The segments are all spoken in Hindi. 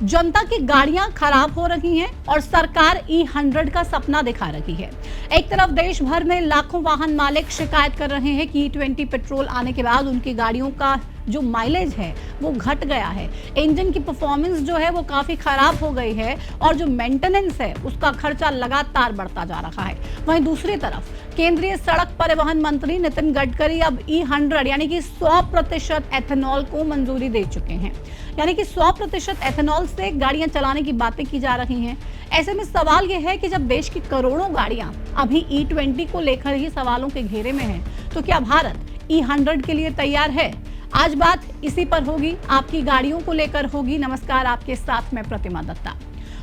जनता की गाड़ियां खराब हो रही हैं और सरकार E100 का सपना दिखा रही है। एक तरफ देश भर में लाखों वाहन मालिक शिकायत कर रहे हैं कि E20 पेट्रोल आने के बाद उनकी गाड़ियों का जो माइलेज है वो घट गया है, इंजन की परफॉर्मेंस जो है वो काफी खराब हो गई है और जो मेंटेनेंस है उसका खर्चा लगातार बढ़ता जा रहा है। वहीं दूसरी तरफ केंद्रीय सड़क परिवहन मंत्री नितिन गडकरी अब E100 यानी कि 100% एथेनॉल को मंजूरी दे चुके हैं। यानी कि 100% एथेनॉल से गाड़ियां चलाने की बातें की जा रही हैं। ऐसे में सवाल यह है कि जब देश की करोड़ों गाड़ियां अभी E20 को लेकर ही सवालों के घेरे में हैं, तो क्या भारत E100 के लिए तैयार है? आज बात इसी पर होगी, आपकी गाड़ियों को लेकर होगी। नमस्कार, आपके साथ मैं प्रतिमा दत्ता।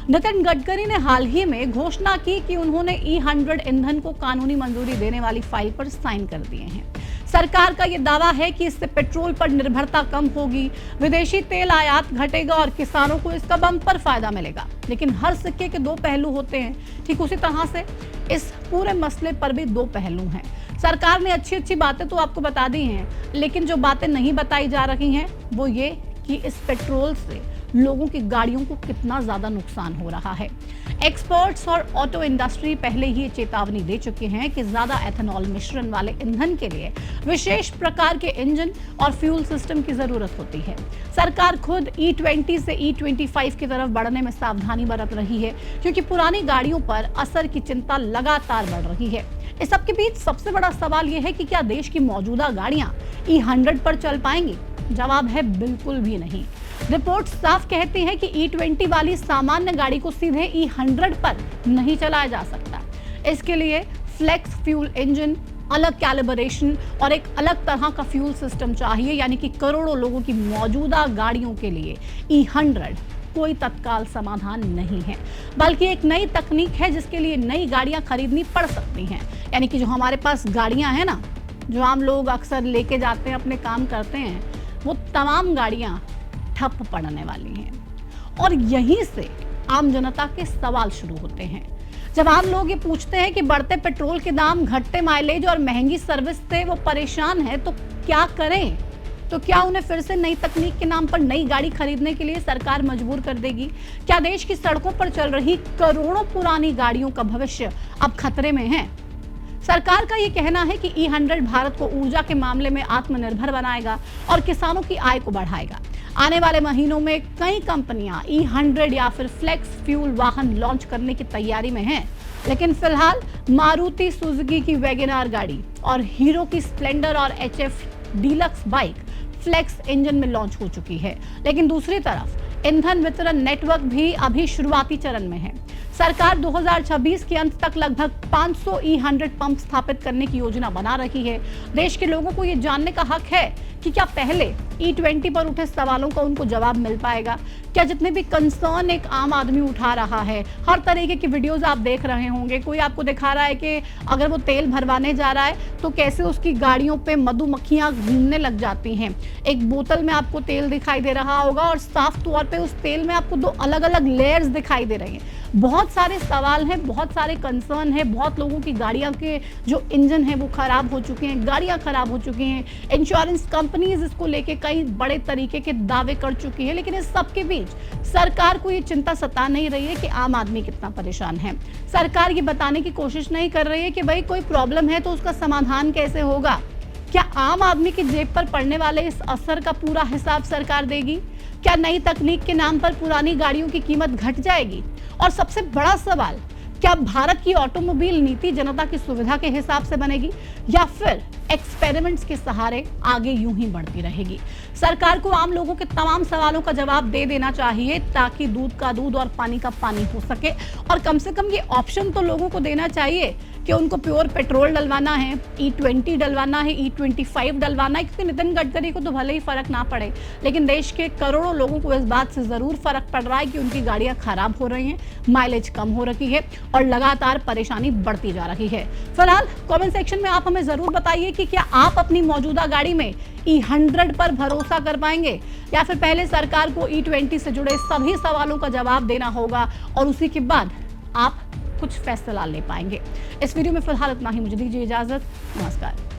नितिन गडकरी ने हाल ही में घोषणा की कि उन्होंने E100 ईंधन को कानूनी मंजूरी देने वाली फाइल पर साइन कर दिए हैं। सरकार का यह दावा है कि इससे पेट्रोल पर निर्भरता कम होगी, विदेशी तेल आयात घटेगा और किसानों को इसका बम्पर फायदा मिलेगा। लेकिन हर सिक्के के दो पहलू होते हैं, ठीक उसी तरह से इस पूरे मसले पर भी दो पहलू हैं। सरकार ने अच्छी बातें तो आपको बता दी हैं, लेकिन जो बातें नहीं बताई जा रही हैं वो ये कि इस पेट्रोल से लोगों की गाड़ियों को कितना ज्यादा नुकसान हो रहा है। एक्सपर्ट्स और ऑटो इंडस्ट्री पहले ही चेतावनी दे चुके हैं कि ज्यादा एथेनॉल मिश्रण वाले ईंधन के लिए विशेष प्रकार के इंजन और फ्यूल सिस्टम की जरूरत होती है। सरकार खुद E20 से E25 की तरफ बढ़ने में सावधानी बरत रही है, क्योंकि पुरानी गाड़ियों पर असर की चिंता लगातार बढ़ रही है। इस सब के बीच सबसे बड़ा सवाल यह है कि क्या देश की मौजूदा गाड़ियां E100 पर चल पाएंगी? जवाब है बिल्कुल भी नहीं। रिपोर्ट साफ कहती है कि E20 वाली सामान्य गाड़ी को सीधे E100 पर नहीं चलाया जा सकता। इसके लिए फ्लेक्स फ्यूल इंजन, अलग कैलिब्रेशन और एक अलग तरह का फ्यूल सिस्टम चाहिए। यानी कि करोड़ों लोगों की मौजूदा गाड़ियों के लिए E100 कोई तत्काल समाधान नहीं है, बल्कि एक नई तकनीक है जिसके लिए नई गाड़ियां खरीदनी पड़ सकती हैं। यानी कि जो हमारे पास गाड़ियां हैं ना, जो आम लोग अक्सर लेके जाते हैं, अपने काम करते हैं, वो तमाम गाड़ियां ठप पड़ने वाली हैं। और यहीं से आम जनता के सवाल शुरू होते हैं। जब आम लोग ये पूछते हैं कि बढ़ते पेट्रोल के दाम, घटते माइलेज और महंगी सर्विस से वो परेशान है, तो क्या करें? तो क्या उन्हें फिर से नई तकनीक के नाम पर नई गाड़ी खरीदने के लिए सरकार मजबूर कर देगी? क्या देश की सड़कों पर चल रही करोड़ों पुरानी गाड़ियों का भविष्य अब खतरे में है? सरकार का ये कहना है कि E100 भारत को ऊर्जा के मामले में आत्मनिर्भर बनाएगा और किसानों की आय को बढ़ाएगा। आने वाले महीनों में कई कंपनियां E100 या फिर फ्लेक्स फ्यूल वाहन लॉन्च करने की तैयारी में हैं। लेकिन फिलहाल मारुति सुजुकी की वैगनआर गाड़ी और हीरो की स्प्लेंडर और HF deluxe bike flex engine में लॉन्च हो चुकी है। लेकिन दूसरी तरफ ईंधन वितरण नेटवर्क भी अभी शुरुआती चरण में है। सरकार 2026 के अंत तक लगभग 500 E100 पंप स्थापित करने की योजना बना रही है। देश के लोगों को ये जानने का हक है कि क्या पहले E20 पर उठे सवालों का उनको जवाब मिल पाएगा? क्या जितने भी कंसर्न एक आम आदमी उठा रहा है, हर तरीके की वीडियोस आप देख रहे होंगे, कोई आपको दिखा रहा है कि अगर वो तेल भरवाने जा रहा है तो कैसे उसकी गाड़ियों पे मधुमक्खियां घूमने लग जाती हैं। एक बोतल में आपको तेल दिखाई दे रहा होगा और साफ तौर पे उस तेल में आपको दो अलग अलग लेयर्स दिखाई दे रही हैं। बहुत सारे सवाल हैं, बहुत सारे कंसर्न है। बहुत लोगों की गाड़ियां के जो इंजन है वो खराब हो चुके हैं, गाड़ियां खराब हो चुकी हैं। इंश्योरेंस कंपनीज इसको लेके कई बड़े तरीके के दावे कर चुकी है। लेकिन इस सब के बीच सरकार को ये चिंता सता नहीं रही है कि आम आदमी कितना परेशान है। सरकार ये बताने की कोशिश नहीं कर रही है कि भाई कोई प्रॉब्लम है तो उसका समाधान कैसे होगा। क्या आम आदमी की जेब पर पड़ने वाले इस असर का पूरा हिसाब सरकार देगी? क्या नई तकनीक के नाम पर पुरानी गाड़ियों की कीमत घट जाएगी? और सबसे बड़ा सवाल, क्या भारत की ऑटोमोबाइल नीति जनता की सुविधा के हिसाब से बनेगी या फिर एक्सपेरिमेंट्स के सहारे आगे यूं ही बढ़ती रहेगी? सरकार को आम लोगों के तमाम सवालों का जवाब दे देना चाहिए, ताकि दूध का दूध और पानी का पानी हो सके। और कम से कम ये ऑप्शन तो लोगों को देना चाहिए कि उनको प्योर पेट्रोल डलवाना है, E20 डलवाना है, E25 डलवाना है। क्योंकि नितिन गडकरी को तो भले ही फर्क ना पड़े, लेकिन देश के करोड़ों लोगों को इस बात से जरूर फर्क पड़ रहा है कि उनकी गाड़ियां खराब हो रही हैं, माइलेज कम हो रही है और लगातार परेशानी बढ़ती जा रही है। फिलहाल कमेंट सेक्शन में आप हमें जरूर बताइए कि क्या आप अपनी मौजूदा गाड़ी में E100 पर भरोसा कर पाएंगे या फिर पहले सरकार को E20 से जुड़े सभी सवालों का जवाब देना होगा और उसी के बाद आप कुछ फैसला ले पाएंगे। इस वीडियो में फिलहाल इतना ही। मुझे दीजिए इजाजत। नमस्कार।